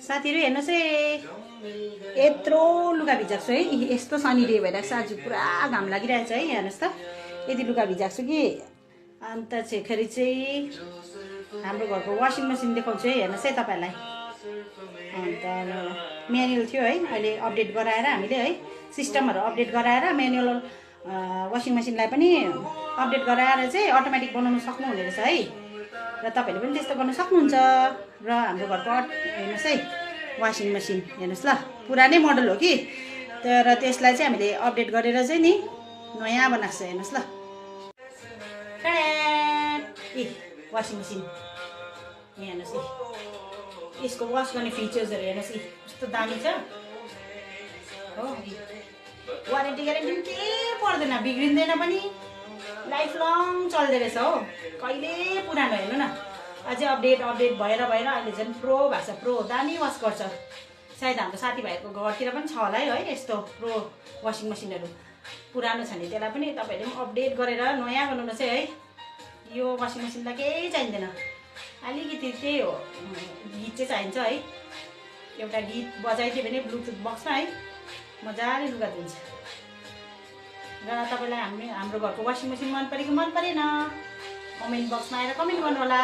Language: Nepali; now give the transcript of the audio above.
साथीहरु हेर्नुस् है, यत्रो लुगा भिजाएको छु है। यस्तो सनी डे भइरहेको छ आज, पुरा घाम लागिरहेछ है। हेर्नुस् त, यति लुगा भिजाएको छु कि। अन्त चाहिँ हाम्रो घरको वासिङ मेसिन देखाउँछु है। हेर्नुस् है तपाईहरुलाई। अन्त म्यानुअल थियो है, अहिले अपडेट गराएर हामीले है, सिस्टमहरु अपडेट गराएर म्यानुअल वासिङ मेसिनलाई पनि अपडेट गराएर चाहिँ अटोमेटिक बनाउन सक्नुहुने रहेछ है। र तपाईहरुले पनि त्यस्तो गर्न सक्नुहुन्छ। र हाम्रो घरको हेर्नुस् है वासिङ मेसिन, हेर्नुस् ल, पुरानै मोडल हो कि, तर त्यसलाई चाहिँ हामीले अपडेट गरेर चाहिँ नि नयाँ बनाएको छ। हेर्नुस् ल, वासिङ मेसिन हेर्नुस् है। यसको वास गर्ने फिचर्सहरु हेर्नुस् है, कस्तो दामी छ हो। वारेन्टी ग्यारेन्टी पनि केही पर्दैन, बिग्रिँदैन पनि, लाइफ लङ चल्दै रहेछ हो, कहिले पुरानो। हेर्नु न, अझै अपडेट भएर अहिले झन् प्रो भएको छ। प्रो दामी वास गर्छ। सायद हाम्रो साथीभाइहरूको घरतिर पनि छ होला है यस्तो प्रो वासिङ मेसिनहरु। पुरानो छ भने त्यसलाई पनि तपाईहरुले पनि अपडेट गरेर नयाँ बनाउनुस् है। यो वासिङ मेसिनलाई केही चाहिँदैन, अलिकति त्यही हो, गीत चाहिँ चाहिन्छ है। एउटा गीत बजाइदियो भने ब्लुटुथ बक्समा है, मजाले लुगा धुन्छ। र तपाईलाई हाम्रो घरको वासिङ मेसिन मन परेको मन परेन, कमेन्ट बक्समा आएर कमेन्ट गर्नु होला।